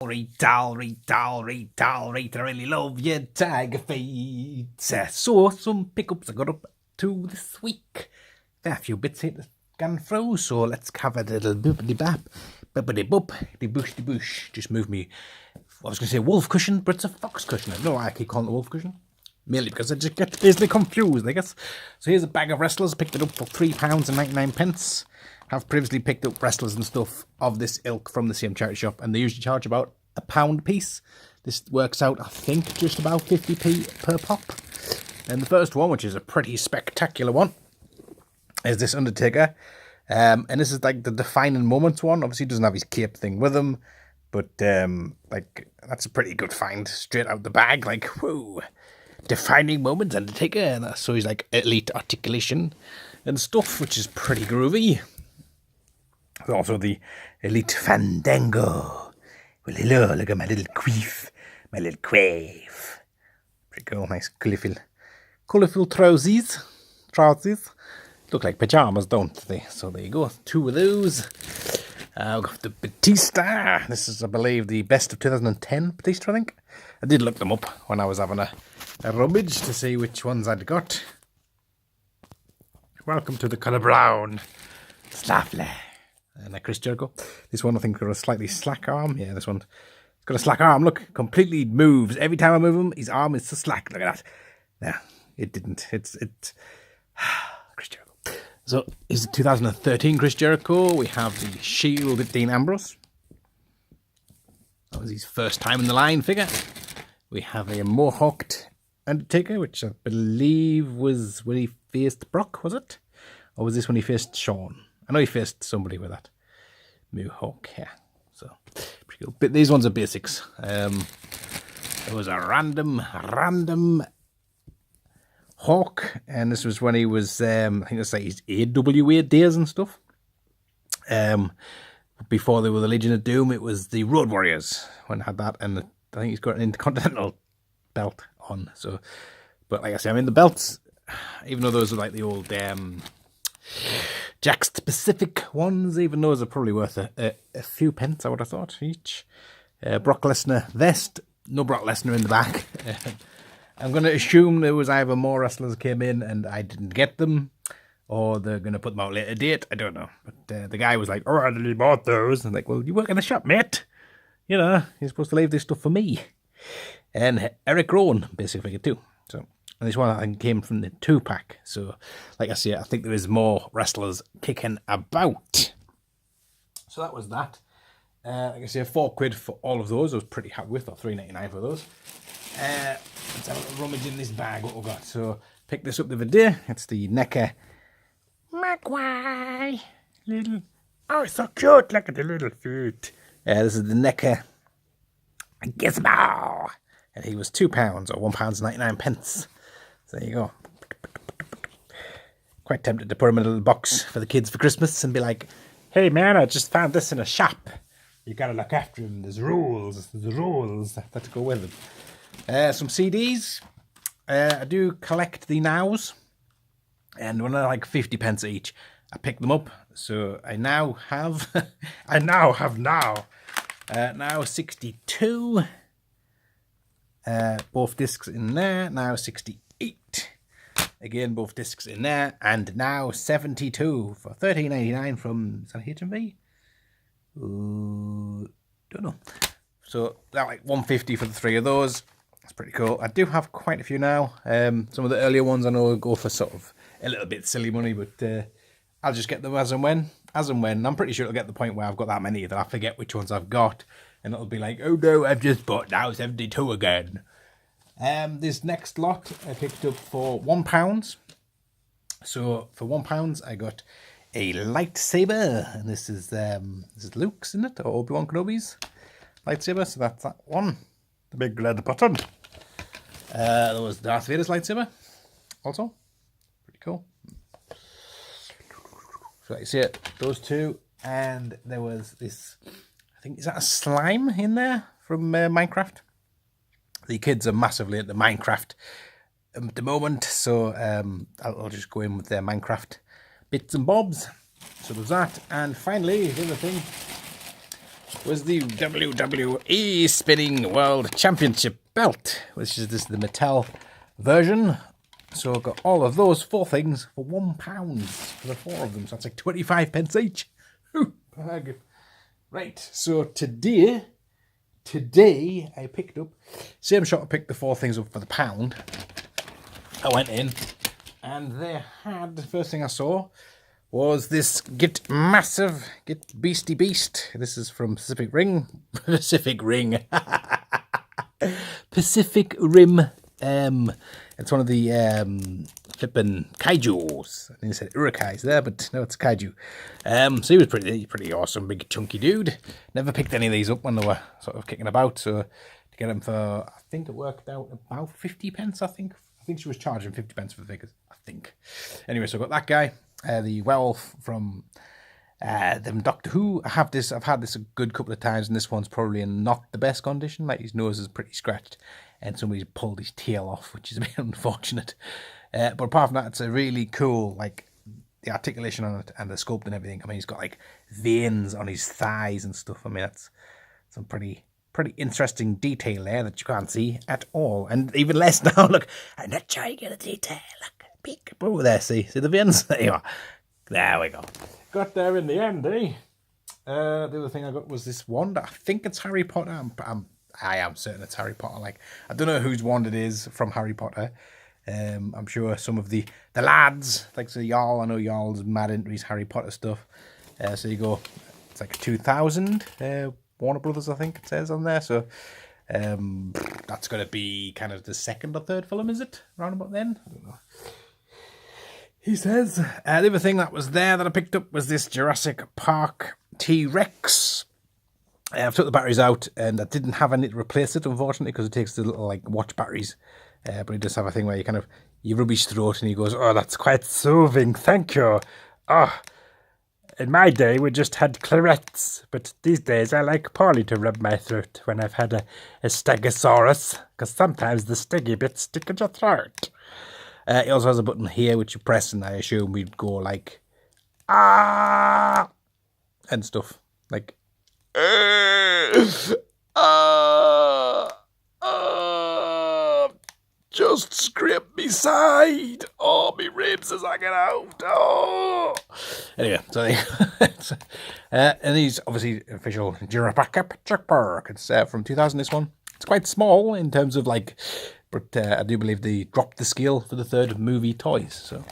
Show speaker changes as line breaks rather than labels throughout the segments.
Read, doll, read, doll, read, doll, read. I really love your tiger feet. So, some pickups I got up to this week. There are a few bits here to scan through, so let's cover the little boopity bap, boopity boop, the bush. Just move me. I was going to say wolf cushion, but it's a fox cushion. I don't know why I keep calling it wolf cushion. Mainly because I just get easily confused, I guess. So here's a bag of wrestlers. Picked it up for £3.99. Have previously picked up wrestlers and stuff of this ilk from the same charity shop, and they usually charge about £1 a piece. This works out, I think, just about 50p per pop. And the first one, which is a pretty spectacular one, is this Undertaker. And this is like the defining moments one. Obviously, he doesn't have his cape thing with him, but like that's a pretty good find straight out the bag. Like, whoa, defining moments Undertaker. And so he's like elite articulation and stuff, which is pretty groovy. There's also the elite fandango. Well, hello, look at my little queef, my little quaif. Pretty cool, nice colourful trousers. Look like pyjamas, don't they? So there you go, 2 of those. I've got the Batista. This is, I believe, the best of 2010 Batista, I think. I did look them up when I was having a rummage to see which ones I'd got. Welcome to the colour brown. It's lovely. And Chris Jericho. This one I think got a slightly slack arm. Yeah, this one's got a slack arm. Look, completely moves. Every time I move him, his arm is so slack. Look at that. Yeah, it didn't. It's Chris Jericho. So, is 2013 Chris Jericho. We have the Shield with Dean Ambrose. That was his first time in the line figure. We have a Mohawked Undertaker, which I believe was when he faced Brock, was it? Or was this when he faced Shawn? I know he faced somebody with that Mohawk hair. So, pretty cool. But these ones are basics. There was a random Hawk, and this was when he was, I think it's like his AWA days and stuff. Before they were the Legion of Doom, it was the Road Warriors when I had that, and I think he's got an Intercontinental belt on. So, but like I say, I mean the belts, even though those are like the old Jack-specific ones, even those are probably worth a few pence, I would have thought, each. Brock Lesnar vest, no Brock Lesnar in the back. I'm going to assume there was either more wrestlers came in and I didn't get them, or they're going to put them out later date. I don't know. But the guy was like, oh, I really bought those. And I'm like, well, you work in the shop, mate. You know, you're supposed to leave this stuff for me. And Eric Rowan, basically, figure too. So, and this one I think came from the 2-pack. So, like I say, I think there is more wrestlers kicking about. So that was that. Like I say, £4 for all of those. I was pretty happy with, or $3.99 for those. Let's have a little rummage in this bag, what we've got. So, picked this up the other day. It's the NECA Magpie. Little. Oh, it's so cute. Look at the little feet. This is the NECA Gizmo. And he was £2 or £1.99. So there you go. Quite tempted to put him in a little box for the kids for Christmas and be like, hey man, I just found this in a shop. You gotta look after him. There's rules that go with him. Some CDs. I do collect the nows, and when they're like 50 pence each, I pick them up. So I now have, now 62. Both discs in there. Now 68. Again, both discs in there, and now 72 for $13.99 from, is that HMV? Don't know. So that like $150 for the 3 of those. That's pretty cool. I do have quite a few now. Some of the earlier ones I know will go for sort of a little bit silly money, but I'll just get them as and when. I'm pretty sure it'll get to the point where I've got that many that I forget which ones I've got, and it'll be like, oh no, I've just bought now 72 again. This next lot I picked up for £1. So for £1 I got a lightsaber, and this is Luke's, isn't it, or Obi-Wan Kenobi's lightsaber. So that's that one, the big red button. There was Darth Vader's lightsaber, also pretty cool. So like you see it, those 2, and there was this. I think, is that a slime in there from Minecraft? The kids are massively into Minecraft at the moment, so I'll just go in with their Minecraft bits and bobs. So there's that. And finally, the other thing was the WWE Spinning World Championship belt, which is the Mattel version. So I got all of those 4 things for £1 for the 4 of them. So that's like 25 pence each. Right, so today I picked up, same shop I picked the 4 things up for the £1. I went in and they had, the first thing I saw was this Get Beastie Beast. This is from Pacific Rim. Pacific Rim. It's one of the flipping kaijus. I think they said urukais there, but no, it's kaiju. So he was pretty awesome, big chunky dude. Never picked any of these up when they were sort of kicking about. So to get them for, I think it worked out about 50 pence. I think she was charging 50 pence for the figures. I think. Anyway, so I got that guy, the werewolf from them Doctor Who. I've had this a good couple of times, and this one's probably in not the best condition. Like his nose is pretty scratched, and somebody's pulled his tail off, which is a bit unfortunate. But apart from that, it's a really cool, like, the articulation on it and the sculpt and everything. I mean, he's got like veins on his thighs and stuff. I mean, that's some pretty interesting detail there that you can't see at all, and even less now. Look, I'm not trying to get a detail. Look, peekaboo there. See the veins. There you are. There we go. Got there in the end, eh? The other thing I got was this wand. I think it's Harry Potter. I am certain it's Harry Potter. Like, I don't know whose wand it is from Harry Potter. I'm sure some of the lads, like so Jarl, I know Jarl's mad into his Harry Potter stuff. So you go, it's like 2000 Warner Brothers, I think it says on there. So that's going to be kind of the second or third film, is it? Round about then? I don't know. He says. The other thing that was there that I picked up was this Jurassic Park T-Rex. I've took the batteries out and I didn't have any to replace it, unfortunately, because it takes the little like watch batteries. But it does have a thing where you rub his throat and he goes, "Oh, that's quite soothing, thank you. Oh, in my day we just had clarets, but these days I like Polly to rub my throat when I've had a stegosaurus, because sometimes the steggy bits stick in your throat." It also has a button here which you press, and I assume we'd go like, "Ah," and stuff. Like, just scrape me side. Oh, me ribs as I get out. Oh. Anyway, so and these obviously official Jurassic Park. It's from 2000. This one. It's quite small in terms of like, but I do believe they dropped the scale for the 3rd movie toys. So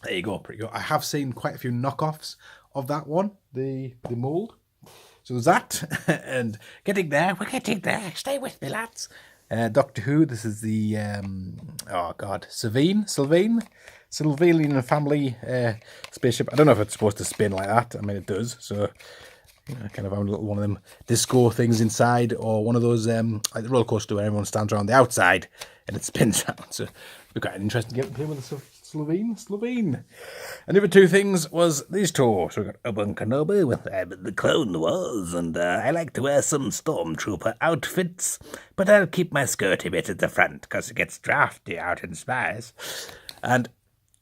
there you go, pretty good. I have seen quite a few knockoffs of that one, the mold. So there's that, and we're getting there. Stay with me, lads. Doctor Who. This is the Sylvanian family spaceship. I don't know if it's supposed to spin like that. I mean, it does. So kind of have a little one of them disco things inside, or one of those like the roller coaster where everyone stands around the outside and it spins around. So it'd be quite an interesting game to play with the Slovene. And the other 2 things was these 2. So we got Obi-Wan Kenobi with the Clone Wars, and I like to wear some Stormtrooper outfits, but I'll keep my skirty bit at the front because it gets drafty out in space. And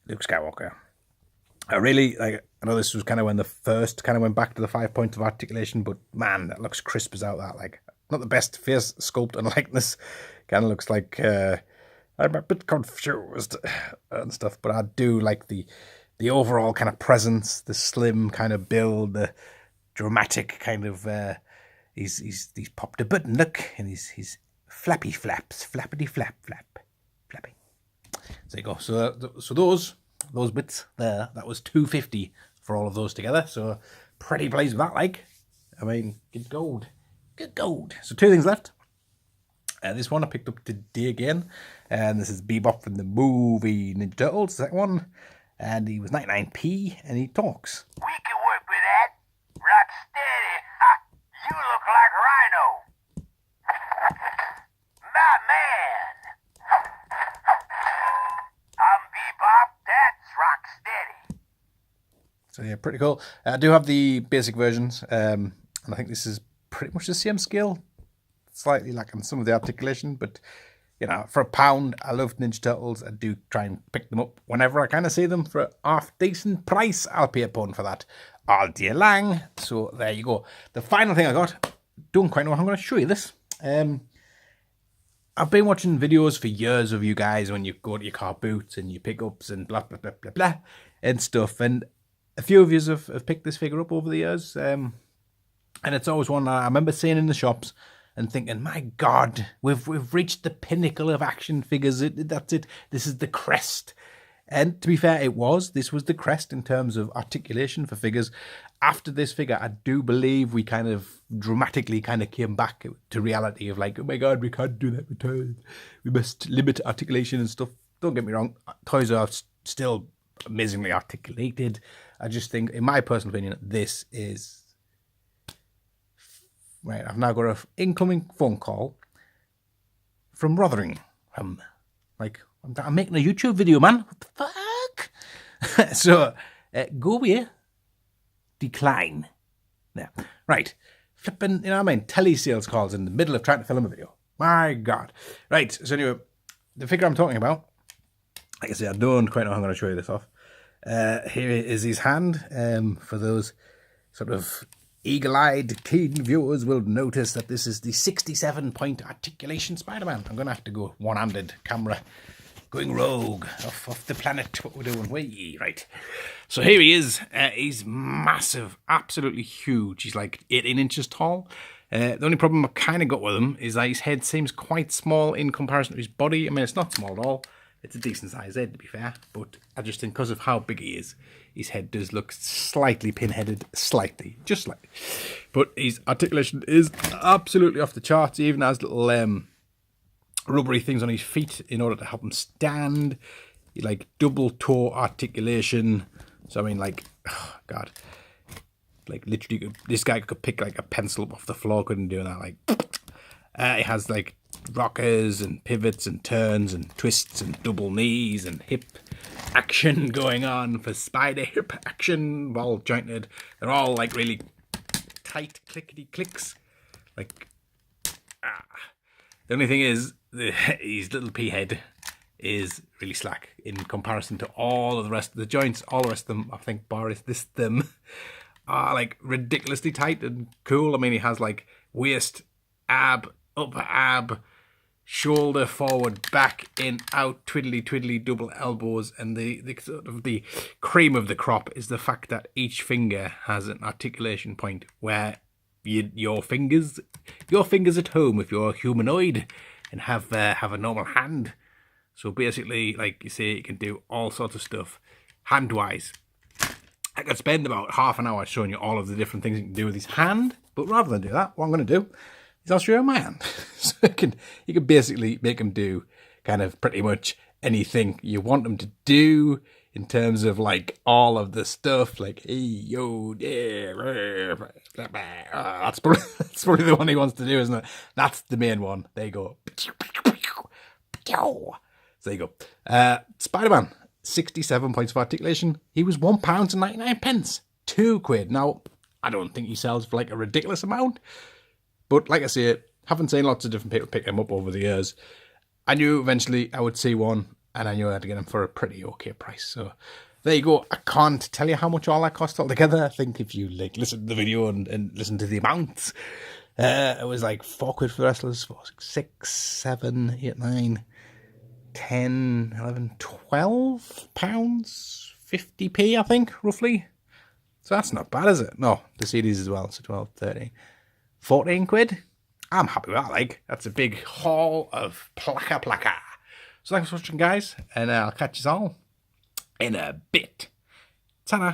Luke Skywalker. I really like. I know this was kind of when the first kind of went back to the 5 points of articulation, but man, that looks crisp as out. That like not the best face sculpt and likeness. Kind of looks like I'm a bit confused and stuff, but I do like the overall kind of presence, the slim kind of build, the dramatic kind of. He's popped a button. Look, and he's flappy flaps, flappity flap, flappy. So there you go. So those bits there, that was $2.50 for all of those together. So pretty pleased with that. Like, I mean, good gold. So 2 things left. This one I picked up today again, and this is Bebop from the movie Ninja Turtles, the second one, and he was 99p, and he talks.
We can work with that. Rock steady. Ha! You look like Rhino. My man. I'm Bebop. That's rock steady.
So yeah, pretty cool. I do have the basic versions, and I think this is pretty much the same scale. Slightly lacking some of the articulation, but you know, for £1, I love Ninja Turtles. I do try and pick them up whenever I kind of see them for a half decent price. I'll pay a £1 for that. all day long. So there you go. The final thing I got, don't quite know how I'm going to show you this. I've been watching videos for years of you guys when you go to your car boots and your pickups and blah, blah, blah, blah, blah, and stuff. And a few of you have picked this figure up over the years. And it's always one I remember seeing in the shops and thinking, my God, we've reached the pinnacle of action figures. That's it. This is the crest. And to be fair, this was the crest in terms of articulation for figures. After this figure, I do believe we kind of dramatically kind of came back to reality of like, oh my God, we can't do that. We must limit articulation and stuff. Don't get me wrong, toys are still amazingly articulated. I just think, in my personal opinion, this is... Right, I've now got an incoming phone call from Rotherham. Like, I'm making a YouTube video, man. What the fuck? So, go away. Decline. Yeah. Right. Flipping, you know what I mean? Telesales calls in the middle of trying to film a video. My God. Right. So anyway, the figure I'm talking about, like I say, I don't quite know how I'm going to show you this off. Here is his hand. For those sort of eagle-eyed, keen viewers will notice that this is the 67-point articulation Spider-Man. I'm going to have to go one-handed camera. Going rogue off the planet. What we're doing. Way right. So here he is. He's massive, absolutely huge. He's like 18 inches tall. The only problem I've kind of got with him is that his head seems quite small in comparison to his body. I mean, it's not small at all. It's a decent sized head, to be fair. But I just think because of how big he is, his head does look slightly pinheaded. Slightly. Just slightly. But his articulation is absolutely off the charts. He even has little... rubbery things on his feet in order to help him stand. Like double toe articulation. So I mean, like, oh God, like literally, this guy could pick like a pencil up off the floor. Couldn't do that. Like, it has like rockers and pivots and turns and twists and double knees and hip action going on for Spider. Hip action, ball jointed. They're all like really tight clickety clicks. Like, the only thing is, his little pea head is really slack in comparison to all of the rest of the joints. All the rest of them, I think, bar is this them, are like ridiculously tight and cool. I mean, he has like waist, ab, upper ab, shoulder forward, back, in, out, twiddly, twiddly, double elbows. And the sort of the cream of the crop is the fact that each finger has an articulation point where your fingers at home, if you're humanoid and have a normal hand. So basically, like you say, you can do all sorts of stuff hand-wise. I could spend about half an hour showing you all of the different things you can do with his hand, but rather than do that, what I'm going to do is I'll show you my hand. So you can basically make him do kind of pretty much anything you want him to do in terms of like all of the stuff, like hey yo yeah, that's probably the one he wants to do, isn't it? That's the main one. There you go. So there you go. Spider-Man, 67 points of articulation. He was £1.99. £2. Now, I don't think he sells for like a ridiculous amount, but like I say, haven't seen lots of different people pick him up over the years. I knew eventually I would see one, and I knew I had to get him for a pretty okay price. So there you go. I can't tell you how much all that cost altogether. I think if you like listen to the video and listen to the amounts, it was like £4 for the wrestlers, 4, 6, 7, 8, 9, 10, 11, 12 pounds, 50p, I think, roughly. So that's not bad, is it? No, the CDs as well. So 12, 13, 14 quid. I'm happy with that, like. That's a big haul of plaka. So thanks for watching, guys, and I'll catch you all in a bit. Ta-da.